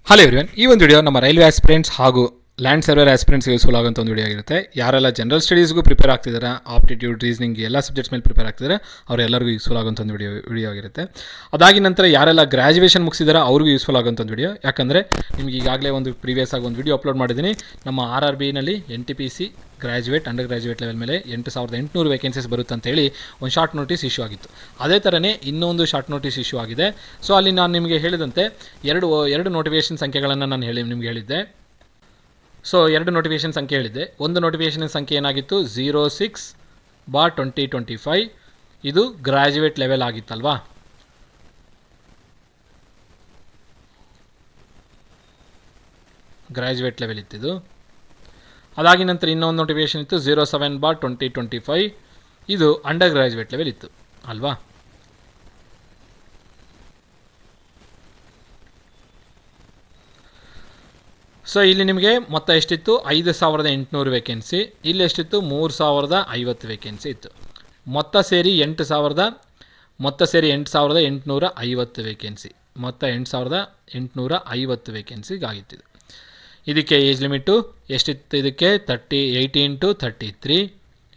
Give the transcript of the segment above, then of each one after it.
Hello everyone, ಈ ಒಂದು video ನಮ್ಮ ರೈಲ್ವೆ ಆಸ್ಪಿರೆಂಟ್ಸ್ ಹಾಗೂ ಲ್ಯಾಂಡ್ ಸರ್ವೇರ್ ಆಸ್ಪಿರೆಂಟ್ಸ್ಗೆ ಯೂಸ್ಫುಲ್ ಆಗೋಂಥ ಒಂದು ವಿಡಿಯೋ ಆಗಿರುತ್ತೆ. ಯಾರೆಲ್ಲ ಜನರಲ್ ಸ್ಟಡೀಸ್ಗೂ ಪ್ರಿಪೇರ್ ಆಗ್ತಿದ್ದಾರೆ, ಆಪ್ಟಿಟ್ಯೂಡ್, ರೀಸನಿಂಗ್ ಎಲ್ಲ ಸಬ್ಜೆಕ್ಟ್ಸ್ ಮೇಲೆ ಪ್ರಿಪೇರ್ ಆಗ್ತಿದ್ದಾರೆ, ಅವರೆಲ್ಲರಿಗೂ ಯೂಸ್ಫುಲ್ ಆಗೋಂಥ ಒಂದು ವಿಡಿಯೋ ಆಗಿರುತ್ತೆ. ಅದಾಗಿ ನಂತರ ಯಾರೆಲ್ಲ ಗ್ರ್ಯಾಜುಯೇಷನ್ ಮುಗಿಸಿದಾರೆ ಅವ್ರಿಗೂ ಯೂಸ್ಫುಲ್ ಆಗೋಂಥ ಒಂದು ವಿಡಿಯೋ. ಯಾಕಂದರೆ ನಿಮ್ಗೆ ಈಗಾಗಲೇ ಒಂದು ಪ್ರೀವಿಯಸ್ ಆಗಿ ಒಂದು ವಿಡಿಯೋ ಅಪ್ಲೋಡ್ ಮಾಡಿದ್ದೀನಿ. ನಮ್ಮ RRBನಲ್ಲಿ NTPC graduate, undergraduate level ಮೇಲೆ 8,800 ವೇಕೆನ್ಸೀಸ್ ಬರುತ್ತೆ ಅಂತೇಳಿ ಒಂದು ಶಾರ್ಟ್ ನೋಟಿಸ್ ಇಶ್ಯೂ ಆಗಿತ್ತು. ಅದೇ ಥರನೇ ಇನ್ನೊಂದು ಶಾರ್ಟ್ ನೋಟಿಸ್ ಇಶ್ಯೂ ಆಗಿದೆ. ಸೊ ಅಲ್ಲಿ ನಾನು ನಿಮಗೆ ಹೇಳಿದಂತೆ ಎರಡು ನೋಟಿಫಿಕೇಷನ್ ಸಂಖ್ಯೆಗಳನ್ನು ನಾನು ನಿಮ್ಗೆ ಹೇಳಿದ್ದೆ. ಸೊ 2 ನೋಟಿಫಿಕೇಷನ್ ಸಂಖ್ಯೆ ಹೇಳಿದ್ದೆ. ಒಂದು ನೋಟಿಫಿಕೇಷನ್ ಸಂಖ್ಯೆ ಏನಾಗಿತ್ತು, 06/2025. ಇದು ಗ್ರ್ಯಾಜುಯೇಟ್ ಲೆವೆಲ್ ಆಗಿತ್ತಲ್ವಾ. ಗ್ರ್ಯಾಜುಯೇಟ್ ಲೆವೆಲ್ ಇತ್ತಿದು. ಅದಾಗಿ ನಂತರ ಇನ್ನೊಂದು ನೋಟಿಫಿಕೇಷನ್ ಇತ್ತು 07/2025. ಇದು ಅಂಡರ್ ಗ್ರ್ಯಾಜುಯೇಟ್ ಲೆವೆಲ್ ಇತ್ತು ಅಲ್ವಾ. ಸೊ ಇಲ್ಲಿ ನಿಮಗೆ ಮೊತ್ತ ಎಷ್ಟಿತ್ತು, 5,800 ವೇಕೆನ್ಸಿ. ಇಲ್ಲಿ ಎಷ್ಟಿತ್ತು, 3,050 ವೇಕೆನ್ಸಿ ಇತ್ತು. ಮೊತ್ತ ಸೇರಿ 8,850 ವೇಕೆನ್ಸಿ. ಮೊತ್ತ 8,850 ವೇಕೆನ್ಸಿಗಾಗಿತ್ತಿದ್ದು. ಇದಕ್ಕೆ ಏಜ್ ಲಿಮಿಟು ಎಷ್ಟಿತ್ತು, ಇದಕ್ಕೆ 18 to 33.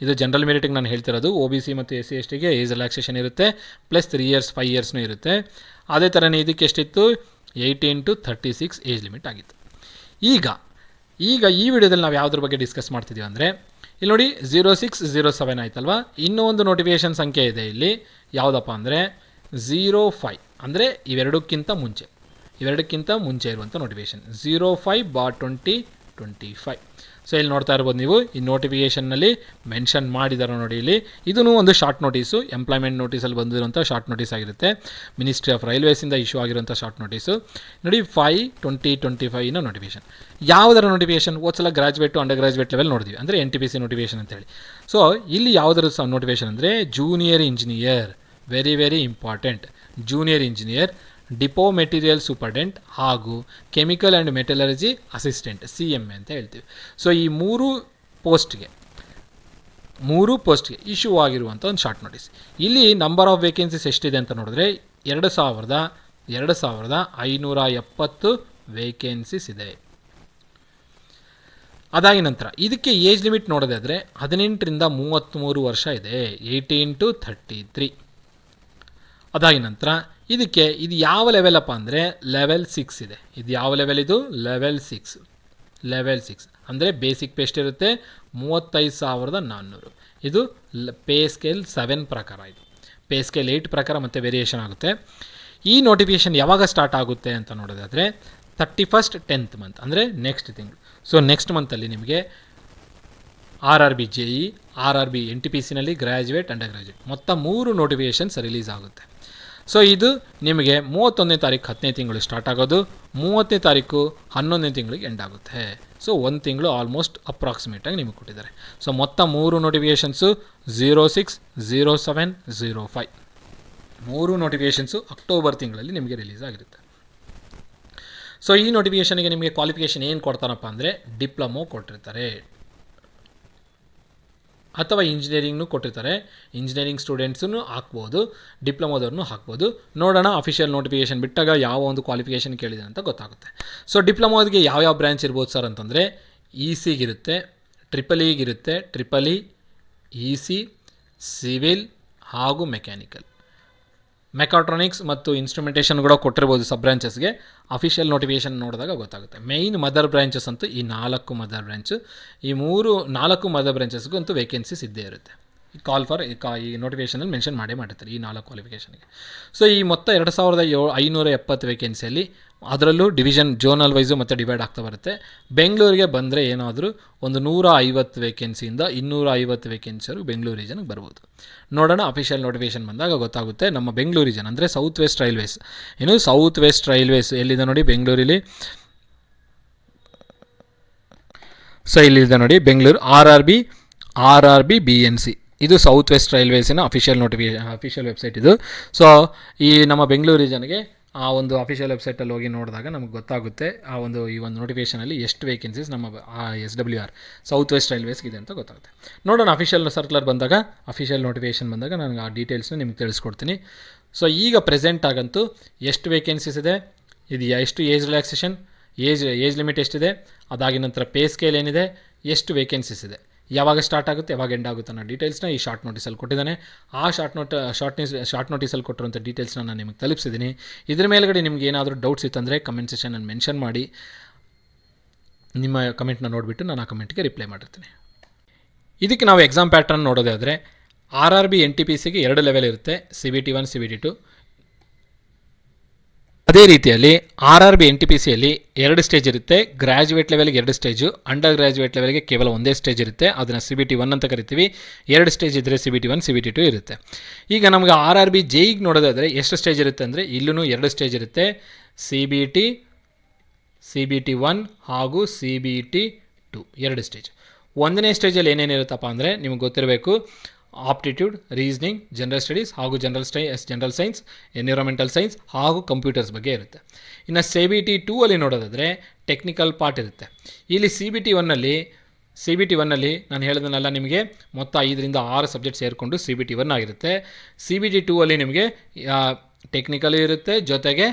ಇದು ಜನರಲ್ ಮೆರಿಟಿಗೆ ನಾನು ಹೇಳ್ತಿರೋದು. OBC ಮತ್ತು SC/STಗೆ ಏಜ್ ರಿಲ್ಯಾಕ್ಸೇಷನ್ ಇರುತ್ತೆ, ಪ್ಲಸ್ 3 years 5 yearsನೂ ಇರುತ್ತೆ. ಅದೇ ಥರನೇ ಇದಕ್ಕೆ ಎಷ್ಟಿತ್ತು, 18 to 36 ಏಜ್ ಲಿಮಿಟ್ ಆಗಿತ್ತು. ಈಗ ಈ ವಿಡಿಯೋದಲ್ಲಿ ನಾವು ಯಾವುದ್ರ ಬಗ್ಗೆ ಡಿಸ್ಕಸ್ ಮಾಡ್ತಿದ್ದೀವಿ ಅಂದರೆ, ಇಲ್ಲಿ ನೋಡಿ 0607 ಆಯ್ತಲ್ವಾ. ಇನ್ನೂ ಒಂದು ನೋಟಿಫಿಕೇಷನ್ ಸಂಖ್ಯೆ ಇದೆ ಇಲ್ಲಿ, ಯಾವುದಪ್ಪ ಅಂದರೆ 05, ಅಂದರೆ ಇವೆರಡಕ್ಕಿಂತ ಮುಂಚೆ ಇರುವಂಥ ನೋಟಿಫಿಕೇಷನ್ 05/2025. ಸೊ ಇಲ್ಲಿ ನೋಡ್ತಾ ಇರ್ಬೋದು ನೀವು, ಈ ನೋಟಿಫಿಕೇಷನ್ನಲ್ಲಿ ಮೆನ್ಷನ್ ಮಾಡಿದ್ದಾರೆ ನೋಡಿ. ಇಲ್ಲಿ ಇದೂ ಒಂದು ಶಾರ್ಟ್ ನೋಟಿಸು, ಎಂಪ್ಲಾಯ್ಮೆಂಟ್ ನೋಟಿಸಲ್ಲಿ ಬಂದಿರುವಂಥ ಶಾರ್ಟ್ ನೋಟಿಸ್ ಆಗಿರುತ್ತೆ. ಮಿನಿಸ್ಟ್ರಿ ಆಫ್ ರೈಲ್ವೇಸಿಂದ ಇಶ್ಯೂ ಆಗಿರುವಂಥ ಶಾರ್ಟ್ ನೋಟಿಸು ನೋಡಿ. 5/2025 ನೋಟಿಫಿಕೇಷನ್. ಯಾವುದರ ನೋಟಿಫಿಕೇಷನ್, ಹೋದ್ಸಲ ಗ್ರ್ಯಾಜುಯೇಟು ಅಂಡರ್ ಗ್ರ್ಯಾಜುಯೇಟ್ ಲೆವೆಲ್ ನೋಡಿದ್ವಿ, ಅಂದರೆ NTPC ನೋಟಿಫಿಕೇಷನ್ ಅಂತೇಳಿ. ಸೊ ಇಲ್ಲಿ ಯಾವುದರ ನೋಟಿಫಿಕೇಷನ್ ಅಂದರೆ junior engineer, very important. Junior engineer, depot material superintendent ಹಾಗೂ chemical and metallurgy assistant, CMA ಅಂತ ಹೇಳ್ತೀವಿ. ಸೊ ಈ ಮೂರು ಪೋಸ್ಟ್ಗೆ ಇಶ್ಯೂ ಆಗಿರುವಂಥ ಒಂದು ಶಾರ್ಟ್ ನೋಟಿಸ್. ಇಲ್ಲಿ ನಂಬರ್ ಆಫ್ ವೇಕೆನ್ಸೀಸ್ ಎಷ್ಟಿದೆ ಅಂತ ನೋಡಿದ್ರೆ 2,570 ವೇಕೆನ್ಸೀಸ್ ಇದೆ. ಅದಾಗಿ ನಂತರ ಇದಕ್ಕೆ ಏಜ್ ಲಿಮಿಟ್ ನೋಡೋದಾದರೆ 18ರಿಂದ 33 ವರ್ಷ ಇದೆ, 18 to 33. ಅದಾಗಿ ನಂತರ ಇದಕ್ಕೆ ಇದು ಯಾವ ಲೆವೆಲ್ ಅಪ್ಪ ಅಂದರೆ ಲೆವೆಲ್ 6 ಇದೆ. ಇದು ಯಾವ ಲೆವೆಲ್, ಇದು ಲೆವೆಲ್ 6 ಅಂದರೆ ಬೇಸಿಕ್ ಪೇ ಎಷ್ಟಿರುತ್ತೆ, 35,400. ಇದು ಪೇ ಸ್ಕೇಲ್ 7 ಪ್ರಕಾರ, ಇದು ಪೇ ಸ್ಕೇಲ್ 8 ಪ್ರಕಾರ ಮತ್ತು ವೇರಿಯೇಷನ್ ಆಗುತ್ತೆ. ಈ ನೋಟಿಫಿಕೇಷನ್ ಯಾವಾಗ ಸ್ಟಾರ್ಟ್ ಆಗುತ್ತೆ ಅಂತ ನೋಡೋದಾದರೆ 31st 10th ಮಂತ್, ಅಂದರೆ ನೆಕ್ಸ್ಟ್ ತಿಂಗಳು. ಸೊ ನೆಕ್ಸ್ಟ್ ಮಂತಲ್ಲಿ ನಿಮಗೆ RRB JE, RRB NTPCನಲ್ಲಿ ಗ್ರ್ಯಾಜುಯೇಟ್, ಅಂಡರ್ ಗ್ರ್ಯಾಜುಯೇಟ್ ಮೊತ್ತ 3 ನೋಟಿಫಿಕೇಷನ್ಸ್ ರಿಲೀಸ್ ಆಗುತ್ತೆ. ಸೊ ಇದು ನಿಮಗೆ 31ನೇ ತಾರೀಕು 10ನೇ ತಿಂಗಳು ಸ್ಟಾರ್ಟ್ ಆಗೋದು, 30ನೇ ತಾರೀಕು 11ನೇ ತಿಂಗಳಿಗೆ ಎಂಡ್ ಆಗುತ್ತೆ. ಸೊ 1 ತಿಂಗಳು ಆಲ್ಮೋಸ್ಟ್ ಅಪ್ರಾಕ್ಸಿಮೇಟಾಗಿ ನಿಮಗೆ ಕೊಟ್ಟಿದ್ದಾರೆ. ಸೊ ಮೊತ್ತ 3 ನೋಟಿಫಿಕೇಷನ್ಸು 06, 07, 05 3 ನೋಟಿಫಿಕೇಷನ್ಸು ಅಕ್ಟೋಬರ್ ತಿಂಗಳಲ್ಲಿ ನಿಮಗೆ ರಿಲೀಸ್ ಆಗಿರುತ್ತೆ. ಸೊ ಈ ನೋಟಿಫಿಕೇಷನ್ಗೆ ನಿಮಗೆ ಕ್ವಾಲಿಫಿಕೇಷನ್ ಏನು ಕೊಡ್ತಾರಪ್ಪ ಅಂದರೆ ಡಿಪ್ಲೊಮೊ ಕೊಟ್ಟಿರ್ತಾರೆ ಅಥವಾ ಇಂಜಿನಿಯರಿಂಗ್ನೂ ಕೊಟ್ಟಿರ್ತಾರೆ. ಇಂಜಿನಿಯರಿಂಗ್ ಸ್ಟೂಡೆಂಟ್ಸನ್ನು ಹಾಕ್ಬೋದು, ಡಿಪ್ಲೊಮೋದವ್ರನ್ನೂ ಹಾಕ್ಬೋದು. ನೋಡೋಣ ಅಫಿಷಿಯಲ್ ನೋಟಿಫಿಕೇಷನ್ ಬಿಟ್ಟಾಗ ಯಾವ ಒಂದು ಕ್ವಾಲಿಫಿಕೇಷನ್ ಕೇಳಿದೆ ಅಂತ ಗೊತ್ತಾಗುತ್ತೆ. ಸೊ ಡಿಪ್ಲೊಮೋದಿಗೆ ಯಾವ ಬ್ರ್ಯಾಂಚ್ ಇರ್ಬೋದು ಸರ್ ಅಂತಂದರೆ ECಗಿರುತ್ತೆ, EEಗಿರುತ್ತೆ, EC, ಸಿವಿಲ್ ಹಾಗೂ ಮೆಕಾಟ್ರಾನಿಕ್ಸ್ ಮತ್ತು ಇನ್ಸ್ಟ್ರುಮೆಂಟೇಷನ್ ಕೂಡ ಕೊಟ್ಟಿರ್ಬೋದು ಸಬ್ ಬ್ರಾಂಚಸ್ಗೆ. ಅಫಿಷಿಯಲ್ ನೋಟಿಫಿಕೇಷನ್ ನೋಡಿದಾಗ ಗೊತ್ತಾಗುತ್ತೆ. ಮೇಯ್ನ್ ಮದರ್ ಬ್ರಾಂಚಸ್ ಅಂತೂ ಈ 4 ಮದರ್ ಬ್ರಾಂಚು, ಈ 4 ಮದರ್ ಬ್ರಾಂಚಸ್ಗೂ ಅಂತೂ ವೇಕೆನ್ಸೀಸ್ ಇದ್ದೇ ಇರುತ್ತೆ. ಈ ನೋಟಿಫಿಕೇಷನಲ್ಲಿ ಮೆನ್ಷನ್ ಮಾಡಿರ್ತಾರೆ ಈ 4 ಕ್ವಾಲಿಫಿಕೇಷನ್ಗೆ. ಸೊ ಈ ಮೊತ್ತ 2,570 ವೇಕೆನ್ಸಿಯಲ್ಲಿ ಅದರಲ್ಲೂ ಡಿವಿಷನ್ ಜೋನಲ್ ವೈಸು ಮತ್ತು ಡಿವೈಡ್ ಆಗ್ತಾ ಬರುತ್ತೆ. ಬೆಂಗಳೂರಿಗೆ ಬಂದರೆ ಏನಾದರೂ ಒಂದು 150 ವೇಕೆನ್ಸಿಯಿಂದ 250 ವೇಕೆನ್ಸಿಯವರು ಬೆಂಗಳೂರು ರೀಜನ್ಗೆ ಬರ್ಬೋದು. ನೋಡೋಣ ಅಫಿಷಿಯಲ್ ನೋಟಿಫಿಕೇಷನ್ ಬಂದಾಗ ಗೊತ್ತಾಗುತ್ತೆ. ನಮ್ಮ ಬೆಂಗಳೂರು ರೀಜನ್ ಅಂದರೆ ಸೌತ್ ವೆಸ್ಟ್ ರೈಲ್ವೇಸ್ ಎಲ್ಲಿದೆ ನೋಡಿ ಬೆಂಗಳೂರಲ್ಲಿ. ಸೊ ಇಲ್ಲಿದೆ ನೋಡಿ ಬೆಂಗಳೂರು RRB BNC, ಇದು ಸೌತ್ ವೆಸ್ಟ್ ರೈಲ್ವೇಸಿನ ಅಫಿಷಿಯಲ್ ವೆಬ್ಸೈಟ್ ಇದು. ಸೊ ಈ ನಮ್ಮ ಬೆಂಗಳೂರು ರೀಜನ್ಗೆ ಆ ಒಂದು ಅಫಿಷಿಯಲ್ ವೆಬ್ಸೈಟಲ್ಲಿ ಹೋಗಿ ನೋಡಿದಾಗ ನಮಗೆ ಗೊತ್ತಾಗುತ್ತೆ ಈ ಒಂದು ನೋಟಿಫಿಕೇಷನಲ್ಲಿ ಎಷ್ಟು ವೇಕೆನ್ಸೀಸ್ ನಮ್ಮ SWR ಸೌತ್ ವೆಸ್ಟ್ ರೈಲ್ವೇಸ್ಗಿದೆ ಅಂತ ಗೊತ್ತಾಗುತ್ತೆ. ನೋಡೋಣ ಅಫಿಷಿಯಲ್ ಸರ್ಕ್ಯುಲರ್ ಬಂದಾಗ, ಅಫಿಷಿಯಲ್ ನೋಟಿಫಿಕೇಷನ್ ಬಂದಾಗ ನನಗೆ ಆ ಡೀಟೇಲ್ಸ್ನ ನಿಮ್ಗೆ ತಿಳಿಸ್ಕೊಡ್ತೀನಿ. ಸೊ ಈಗ ಪ್ರೆಸೆಂಟ್ ಆಗಂತೂ ಎಷ್ಟು ವೇಕೆನ್ಸೀಸ್ ಇದೆ, ಇದು ಎಷ್ಟು ಏಜ್ ರಿಲ್ಯಾಕ್ಸೇಷನ್, ಏಜ್ ಲಿಮಿಟ್ ಎಷ್ಟಿದೆ, ಅದಾಗಿದ ನಂತರ ಪೇ ಸ್ಕೇಲ್ ಏನಿದೆ, ಎಷ್ಟು ವೇಕೆನ್ಸೀಸ್ ಇದೆ, ಯಾವಾಗ ಸ್ಟಾರ್ಟ್ ಆಗುತ್ತೆ ಯಾವಾಗ ಎಂಡ್ ಆಗುತ್ತೆ ಅನ್ನೋ ಡೀಟೇಲ್ಸ್ನ ಈ ಶಾರ್ಟ್ ನೋಟಿಸಲ್ಲಿ ಕೊಟ್ಟಿದ್ದಾನೆ. ಆ ಶಾರ್ಟ್ ನೋಟಿಸಲ್ಲಿ ಕೊಟ್ಟಿರುವಂಥ ಡೀಟೇಲ್ಸ್ನ ನಾನು ನಿಮಗೆ ತಲುಪಿಸಿದ್ದೀನಿ. ಇದ್ರ ಮೇಲ್ಗಡೆ ನಿಮ್ಗೆ ಏನಾದರೂ ಡೌಟ್ಸ್ ಇತ್ತಂದರೆ ಕಮೆಂಟ್ ಸೆಷನಲ್ಲಿ ಮೆನ್ಷನ್ ಮಾಡಿ, ನಿಮ್ಮ ಕಮೆಂಟ್ನ ನೋಡಿಬಿಟ್ಟು ನಾನು ಆ ಕಮೆಂಟ್ಗೆ ರಿಪ್ಲೈ ಮಾಡಿರ್ತೀನಿ. ಇದಕ್ಕೆ ನಾವು ಎಕ್ಸಾಮ್ ಪ್ಯಾಟ್ರನ್ ನೋಡೋದಾದರೆ RRB NTPCಗೆ 2 ಲೆವೆಲ್ ಇರುತ್ತೆ, CBT 1 CBT 2. ಅದೇ ರೀತಿಯಲ್ಲಿ RRB NTPCಯಲ್ಲಿ 2 ಸ್ಟೇಜ್ ಇರುತ್ತೆ. ಗ್ರ್ಯಾಜುಯೇಟ್ ಲೆವೆಲ್ಗೆ 2 ಸ್ಟೇಜು, ಅಂಡರ್ ಗ್ರ್ಯಾಜುಯೇಟ್ ಲೆವೆಲ್ಗೆ ಕೇವಲ ಒಂದೇ ಸ್ಟೇಜ್ ಇರುತ್ತೆ, ಅದನ್ನು CBT 1 ಅಂತ ಕರಿತೀವಿ. 2 ಸ್ಟೇಜ್ ಇದ್ದರೆ CBT 1 CBT 2 ಇರುತ್ತೆ. ಈಗ ನಮಗೆ RRB JEEಗೆ ನೋಡೋದಾದರೆ ಎಷ್ಟು ಸ್ಟೇಜ್ ಇರುತ್ತೆ ಅಂದರೆ ಇಲ್ಲೂ 2 ಸ್ಟೇಜ್ ಇರುತ್ತೆ, CBT 1 ಹಾಗೂ CBT 2 2 ಸ್ಟೇಜ್. 1ನೇ ಸ್ಟೇಜಲ್ಲಿ ಏನೇನಿರುತ್ತಪ್ಪ ಅಂದರೆ ನಿಮಗೆ ಗೊತ್ತಿರಬೇಕು, ಆಪ್ಟಿಟ್ಯೂಡ್, ರೀಸನಿಂಗ್, ಜನರಲ್ ಸ್ಟಡೀಸ್ ಹಾಗೂ ಜನರಲ್ ಸೈನ್ಸ್, ಎನ್ವಿರಾನ್ಮೆಂಟಲ್ ಸೈನ್ಸ್ ಹಾಗೂ ಕಂಪ್ಯೂಟರ್ಸ್ ಬಗ್ಗೆ ಇರುತ್ತೆ. ಇನ್ನು CBT 2 ಅಲ್ಲಿ ನೋಡೋದಾದರೆ ಟೆಕ್ನಿಕಲ್ ಪಾರ್ಟ್ ಇರುತ್ತೆ. ಇಲ್ಲಿ CBT 1ನಲ್ಲಿ ನಾನು ಹೇಳಿದನೆಲ್ಲ ನಿಮಗೆ ಮೊತ್ತ 5ರಿಂದ 6 ಸಬ್ಜೆಕ್ಟ್ ಸೇರಿಕೊಂಡು CBT 1 ಆಗಿರುತ್ತೆ. CBT 2 ಅಲ್ಲಿ ನಿಮಗೆ ಟೆಕ್ನಿಕಲ್ ಇರುತ್ತೆ, ಜೊತೆಗೆ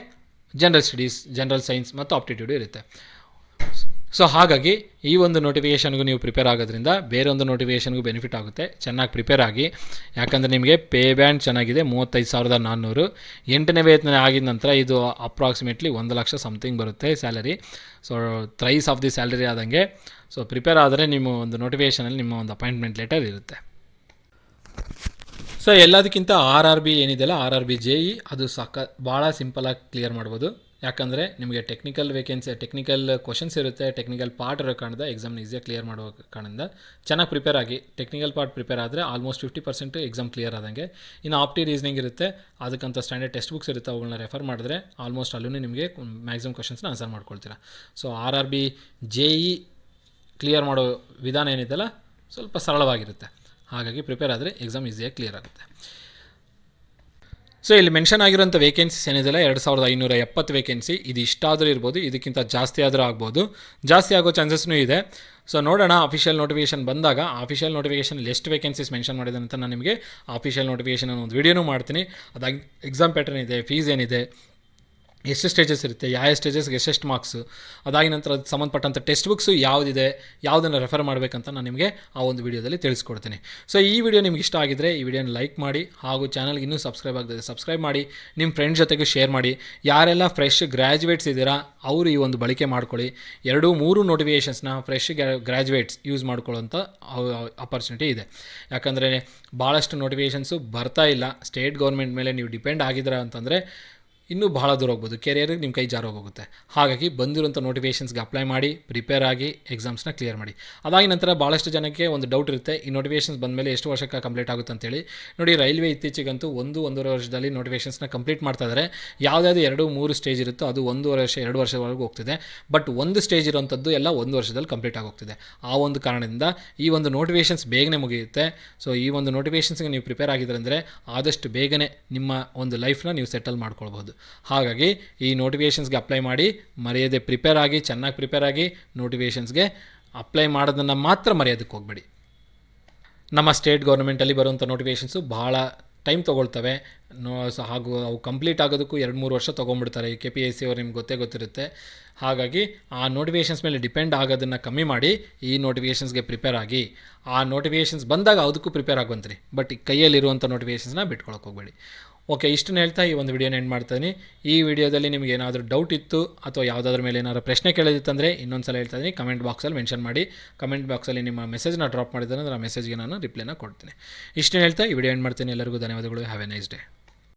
ಜನರಲ್ ಸ್ಟಡೀಸ್, ಜನರಲ್ ಸೈನ್ಸ್ ಮತ್ತು ಆಪ್ಟಿಟ್ಯೂಡ್ ಇರುತ್ತೆ. ಸೊ ಹಾಗಾಗಿ ಈ ಒಂದು ನೋಟಿಫಿಕೇಷನ್ಗೂ ನೀವು ಪ್ರಿಪೇರ್ ಆಗೋದ್ರಿಂದ ಬೇರೆ ಒಂದು ನೋಟಿಫಿಕೇಷನ್ಗೂ ಬೆನಿಫಿಟ್ ಆಗುತ್ತೆ. ಚೆನ್ನಾಗಿ ಪ್ರಿಪೇರ್ ಆಗಿ, ಯಾಕಂದರೆ ನಿಮಗೆ ಪೇ ಬ್ಯಾಂಡ್ ಚೆನ್ನಾಗಿದೆ, 35,400. 8ನೇ ವೇತನ ಆಗಿದ ನಂತರ ಇದು ಅಪ್ರಾಕ್ಸಿಮೇಟ್ಲಿ 1 ಲಕ್ಷ ಸಮಥಿಂಗ್ ಬರುತ್ತೆ salary. So thrice of the salary ಆದಂಗೆ. ಸೊ ಪ್ರಿಪೇರ್ ಆದರೆ ನಿಮ್ಮ ಒಂದು ನೋಟಿಫಿಕೇಷನಲ್ಲಿ ನಿಮ್ಮ ಒಂದು ಅಪಾಯಿಂಟ್ಮೆಂಟ್ ಲೆಟರ್ ಇರುತ್ತೆ. ಸೊ ಎಲ್ಲದಕ್ಕಿಂತ RRB ಏನಿದೆಯಲ್ಲ, RRB JE ಅದು ಭಾಳ ಸಿಂಪಲಾಗಿ ಕ್ಲಿಯರ್ ಮಾಡ್ಬೋದು. ಯಾಕಂದರೆ ನಿಮಗೆ ಟೆಕ್ನಿಕಲ್ ಕ್ವಶನ್ಸ್ ಇರುತ್ತೆ, ಟೆಕ್ನಿಕಲ್ ಪಾರ್ಟ್ ಇರೋ ಕಾರಣದ ಎಕ್ಸಾಮ್ನ ಈಸಿಯಾಗಿ ಕ್ಲಿಯರ್ ಮಾಡೋ ಕಾರಣದಿಂದ ಚೆನ್ನಾಗಿ ಪ್ರಿಪೇರ್ ಆಗಿ, ಟೆಕ್ನಿಕಲ್ ಪಾರ್ಟ್ ಪ್ರಿಪೇರ್ ಆದರೆ ಆಲ್ಮೋಸ್ಟ್ 50% ಎಕ್ಸಾಮ್ ಕ್ಲಿಯರ್ ಆದಂಗೆ. ಇನ್ನು ರೀಸನಿಂಗ್ ಇರುತ್ತೆ, ಅದಕ್ಕಂತ ಸ್ಟ್ಯಾಂಡರ್ಡ್ ಟೆಕ್ಸ್ಟ್ ಬುಕ್ಸ್ ಇರುತ್ತೆ, ಅವುಗಳನ್ನ ರೆಫರ್ ಮಾಡಿದ್ರೆ ಆಲ್ಮೋಸ್ಟ್ ಅಲ್ಲೂ ನಿಮಗೆ ಮ್ಯಾಕ್ಸಿಮಮ್ ಕ್ವಶನ್ಸ್ನ ಆನ್ಸರ್ ಮಾಡ್ಕೊಳ್ತೀರಾ. ಸೊ RRB JE ಕ್ಲಿಯರ್ ಮಾಡೋ ವಿಧಾನ ಏನಿದೆಯಲ್ಲ ಸ್ವಲ್ಪ ಸರಳವಾಗಿರುತ್ತೆ. ಹಾಗಾಗಿ ಪ್ರಿಪೇರ್ ಆದರೆ ಎಕ್ಸಾಮ್ ಈಸಿಯಾಗಿ ಕ್ಲಿಯರ್ ಆಗುತ್ತೆ. ಸೊ ಇಲ್ಲಿ ಮೆನ್ಷನ್ ಆಗಿರೋಂಥ ವೇಕೆನ್ಸೀಸ್ ಏನಿದೆಯಲ್ಲ 2570 ವೇಕೆನ್ಸಿ. ಇದು ಇಷ್ಟಾದರೂ ಇರ್ಬೋದು, ಇದಕ್ಕಿಂತ ಜಾಸ್ತಿ ಆದರೂ ಆಗ್ಬೋದು, ಜಾಸ್ತಿ ಆಗೋ ಚಾನ್ಸಸ್ನೂ ಇದೆ. ಸೊ ನೋಡೋಣ ಅಫಿಷಿಯಲ್ ನೋಟಿಫಿಕೇಷನ್ ಬಂದಾಗ. ಆಫಿಷಿಯಲ್ ನೋಟಿಫಿಕೇಷನಲ್ಲಿ ಎಷ್ಟು ವೇಕೆನ್ಸೀಸ್ ಮೆನ್ಷನ್ ಮಾಡಿದೆ ಅಂತ ನಾನು ನಿಮಗೆ ಆಫಿಷಿಯಲ್ ನೋಟಿಫಿಕೇಷನ್ ಒಂದು ವೀಡಿಯೋನೂ ಮಾಡ್ತೀನಿ. ಅದಾಗಿ ಎಕ್ಸಾಮ್ ಪ್ಯಾಟರ್ನ್ ಇದೆ, ಫೀಸ್ ಏನಿದೆ, ಎಷ್ಟು ಸ್ಟೇಜಸ್ ಇರುತ್ತೆ, ಯಾವ ಸ್ಟೇಜಸ್ಗೆ ಎಷ್ಟೆಷ್ಟು ಮಾರ್ಕ್ಸು, ಅದಾಗಿ ನಂತರ ಅದಕ್ಕೆ ಸಂಬಂಧಪಟ್ಟಂಥ ಟೆಕ್ಸ್ಟ್ ಬುಕ್ಸು ಯಾವುದಿದೆ, ಯಾವುದನ್ನು ರೆಫರ್ ಮಾಡಬೇಕಂತ ನಾನು ನಿಮಗೆ ಆ ಒಂದು ವಿಡಿಯೋದಲ್ಲಿ ತಿಳಿಸ್ಕೊಡ್ತೀನಿ. ಸೊ ಈ ವಿಡಿಯೋ ನಿಮ್ಗೆ ಇಷ್ಟ ಆಗಿದ್ದರೆ ಈ ವಿಡಿಯೋನ ಲೈಕ್ ಮಾಡಿ, ಹಾಗೂ ಚಾನಲ್ಗೆ ಇನ್ನೂ ಸಬ್ಸ್ಕ್ರೈಬ್ ಆಗದೆ ಸಬ್ಸ್ಕ್ರೈಬ್ ಮಾಡಿ, ನಿಮ್ಮ ಫ್ರೆಂಡ್ಸ್ ಜೊತೆಗೂ ಶೇರ್ ಮಾಡಿ. ಯಾರೆಲ್ಲ ಫ್ರೆಶ್ ಗ್ರ್ಯಾಜುಯೇಟ್ಸ್ ಇದ್ದೀರಾ ಅವರು ಈ ಒಂದು ಬಳಕೆ ಮಾಡ್ಕೊಳ್ಳಿ. 2-3 ನೋಟಿಫಿಕೇಷನ್ಸ್ನ ಫ್ರೆಶ್ ಗ್ರ್ಯಾಜುಯೇಟ್ಸ್ ಯೂಸ್ ಮಾಡ್ಕೊಳ್ಳೋಂಥ ಆಪರ್ಚುನಿಟಿ ಇದೆ. ಯಾಕಂದರೆ ಭಾಳಷ್ಟು ನೋಟಿಫಿಕೇಷನ್ಸು ಬರ್ತಾ ಇಲ್ಲ. ಸ್ಟೇಟ್ ಗೌರ್ಮೆಂಟ್ ಮೇಲೆ ನೀವು ಡಿಪೆಂಡ್ ಆಗಿದ್ದೀರಾ ಅಂತಂದರೆ ಇನ್ನೂ ಭಾಳ ದೂರ ಹೋಗ್ಬೋದು, ಕೆರಿಯರ್ಗೆ ನಿಮ್ಮ ಕೈ ಜಾರೋಗೋಗುತ್ತೆ. ಹಾಗಾಗಿ ಬಂದಿರೋಂಥ ನೋಟಿಫಿಕೇಷನ್ಸ್ಗೆ ಅಪ್ಲೈ ಮಾಡಿ, ಪ್ರಿಪೇರ್ ಆಗಿ ಎಕ್ಸಾಮ್ಸ್ನ ಕ್ಲಿಯರ್ ಮಾಡಿ. ಅದಾಗಿ ನಂತರ ಭಾಳಷ್ಟು ಜನಕ್ಕೆ ಒಂದು ಡೌಟ್ ಇರುತ್ತೆ, ಈ ನೋಟಿಫಿಕೇಷನ್ಸ್ ಬಂದಮೇಲೆ ಎಷ್ಟು ವರ್ಷಕ್ಕೆ ಕಂಪ್ಲೀಟ್ ಆಗುತ್ತೆ ಅಂತೇಳಿ. ನೋಡಿ, ರೈಲ್ವೆ ಇತ್ತೀಚೆಗಂತೂ 1-1.5 ವರ್ಷದಲ್ಲಿ ನೋಟಿಫಿಕೇಷನ್ಸ್ನ ಕಂಪ್ಲೀಟ್ ಮಾಡ್ತಾ ಇದ್ದಾರೆ. ಯಾವುದಾದ್ರು 2-3 ಸ್ಟೇಜ್ ಇರುತ್ತೋ ಅದು 1 ವರ್ಷ 2 ವರ್ಷದವರೆಗೂ ಹೋಗ್ತಿದೆ. ಬಟ್ ಒಂದು ಸ್ಟೇಜ್ ಇರೋಂಥದ್ದು ಎಲ್ಲ 1 ವರ್ಷದಲ್ಲಿ ಕಂಪ್ಲೀಟ್ ಆಗೋಗ್ತಿದೆ. ಆ ಒಂದು ಕಾರಣದಿಂದ ಈ ಒಂದು ನೋಟಿಫಿಕೇಷನ್ಸ್ ಬೇಗನೆ ಮುಗಿಯುತ್ತೆ. ಸೊ ಈ ಒಂದು ನೋಟಿಫಿಕೇಷನ್ಸ್ಗೆ ನೀವು ಪ್ರಿಪೇರ್ ಆಗಿದ್ರೆ ಅಂದರೆ ಆದಷ್ಟು ಬೇಗನೆ ನಿಮ್ಮ ಒಂದು ಲೈಫ್ನ ನೀವು ಸೆಟಲ್ ಮಾಡ್ಕೊಳ್ಬೋದು. ಹಾಗಾಗಿ ಈ ನೋಟಿಫಿಕೇಷನ್ಸ್ಗೆ ಅಪ್ಲೈ ಮಾಡಿ, ಮರೆಯದೆ ಪ್ರಿಪೇರ್ ಆಗಿ, ಚೆನ್ನಾಗಿ ಪ್ರಿಪೇರ್ ಆಗಿ. ನೋಟಿಫಿಕೇಷನ್ಸ್ಗೆ ಅಪ್ಲೈ ಮಾಡೋದನ್ನು ಮಾತ್ರ ಮರೆಯೋದಕ್ಕೆ ಹೋಗಬೇಡಿ. ನಮ್ಮ ಸ್ಟೇಟ್ ಗೌರ್ಮೆಂಟಲ್ಲಿ ಬರುವಂಥ ನೋಟಿಫಿಕೇಷನ್ಸು ಭಾಳ ಟೈಮ್ ತೊಗೊಳ್ತವೆ. ಹಾಗೂ ಅವು ಕಂಪ್ಲೀಟ್ ಆಗೋದಕ್ಕೂ 2-3 ವರ್ಷ ತೊಗೊಂಡ್ಬಿಡ್ತಾರೆ. ಈ KPSC ಅವರು ನಿಮ್ಗೆ ಗೊತ್ತಿರುತ್ತೆ. ಹಾಗಾಗಿ ಆ ನೋಟಿಫಿಕೇಷನ್ಸ್ ಮೇಲೆ ಡಿಪೆಂಡ್ ಆಗೋದನ್ನು ಕಮ್ಮಿ ಮಾಡಿ ಈ ನೋಟಿಫಿಕೇಷನ್ಸ್ಗೆ ಪ್ರಿಪೇರ್ ಆಗಿ. ಆ ನೋಟಿಫಿಕೇಷನ್ಸ್ ಬಂದಾಗ ಅದಕ್ಕೂ ಪ್ರಿಪೇರ್ ಆಗುವಂತ್ರಿ. ಬಟ್ ಈ ಕೈಯಲ್ಲಿರುವಂಥ ನೋಟಿಫಿಕೇಷನ್ಸ್ನ ಬಿಟ್ಕೊಳಕ್ಕೆ ಹೋಗಬೇಡಿ. ಓಕೆ, ಇಷ್ಟನ್ನು ಹೇಳ್ತಾ ಈ ಒಂದು ವಿಡಿಯೋನ ಎಂಡ್ ಮಾಡ್ತಾಯಿದ್ದೀನಿ. ಈ ವಿಡಿಯೋದಲ್ಲಿ ನಿಮಗೆ ಏನಾದರೂ ಡೌಟ್ ಇತ್ತು ಅಥವಾ ಯಾವುದಾದ್ರ ಮೇಲೆ ಏನಾದರೂ ಪ್ರಶ್ನೆ ಕೇಳೋದಿತ್ತಂದರೆ ಇನ್ನೊಂದು ಸಲ ಹೇಳ್ತಾ ಇದ್ದೀನಿ, ಕಮೆಂಟ್ ಬಾಕ್ಸಲ್ಲಿ ಮೆನ್ಷನ್ ಮಾಡಿ. ಕಮೆಂಟ್ ಬಾಕ್ಸಲ್ಲಿ ನಿಮ್ಮ ಮೆಸೇಜ್ನ ಡ್ರಾಪ್ ಮಾಡಿದ್ರೆ ಆ ಮೆಸೇಜ್ಗೆ ನಾನು ರಿಪ್ಲೈನ ಕೊಡ್ತೀನಿ. ಇಷ್ಟನ್ನು ಹೇಳ್ತಾ ಈ ವಿಡಿಯೋ ಎಂಡ್ ಮಾಡ್ತೀನಿ. ಎಲ್ಲರಿಗೂ ಧನ್ಯವಾದಗಳು. Have A nice day.